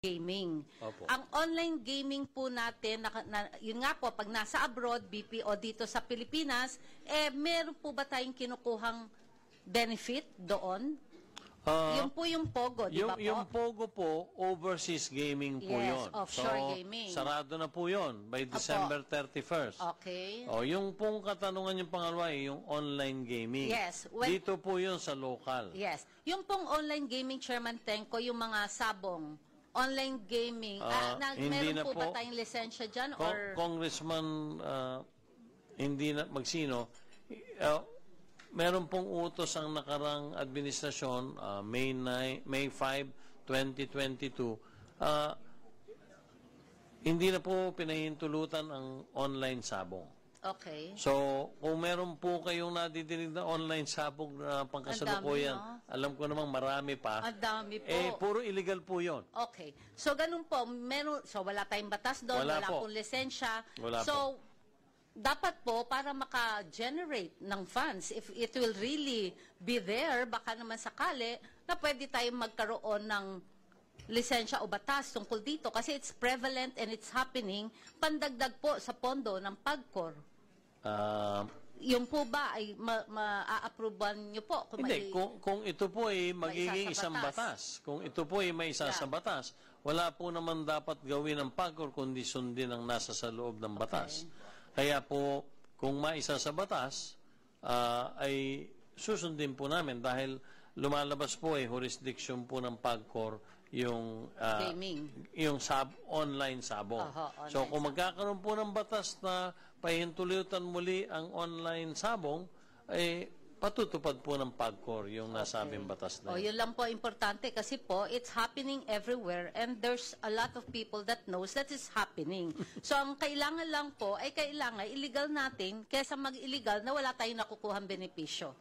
gaming. Opo. Ang online gaming po natin, yun nga po, pag nasa abroad, BPO dito sa Pilipinas, meron po ba tayong kinukuhang benefit doon? Yun po yung Pogo, di ba po? Yung Pogo po, overseas gaming po Yes, yun. offshore gaming. Sarado na po yun by December 31st. Okay. Yung pong katanungan yung pangalawa, yung online gaming. Yes. Dito po yun sa local. Yes. Yung pong online gaming, Chairman Tenko, yung mga sabong, online gaming, hindi meron na po ba po. tayong lisensya dyan? Congressman, hindi na magsino, meron pong utos ang nakarang administrasyon, May 5, 2022, hindi na po pinahintulutan ang online sabong. Okay. So, kung meron po kayong nadidinig na online sabong na pangkasalukuyan, alam ko namang marami pa. Ang dami po. Puro illegal po yon. Okay. So, ganun po. So, wala tayong batas doon. Wala po. pong lisensya. Wala so, dapat po, para maka-generate ng funds, if it will really be there, baka naman sakali, na pwede tayong magkaroon ng lisensya o batas tungkol dito. Kasi it's prevalent and it's happening. Pandagdag po sa pondo ng PAGCOR. Yung po ba ay ma-approvean nyo po? Hindi, kung ito po ay magiging isang batas. Kung ito po ay may isa sa batas, wala po naman dapat gawin ng PAGCOR kundi sundin ang nasa sa loob ng batas. Kaya po, kung maisa sa batas, ay susundin po namin dahil lumalabas po jurisdiction po ng PAGCOR yung online sabong. Online so kung magkakaroon po ng batas na pahintulutan muli ang online sabong, patutupad po ng PAGCOR yung nasabing batas na yun lang po importante kasi po it's happening everywhere and there's a lot of people that knows that it's happening. So ang kailangan lang po ay kailangan illegal natin kaysa mag-illegal na wala tayong nakukuhang benepisyo.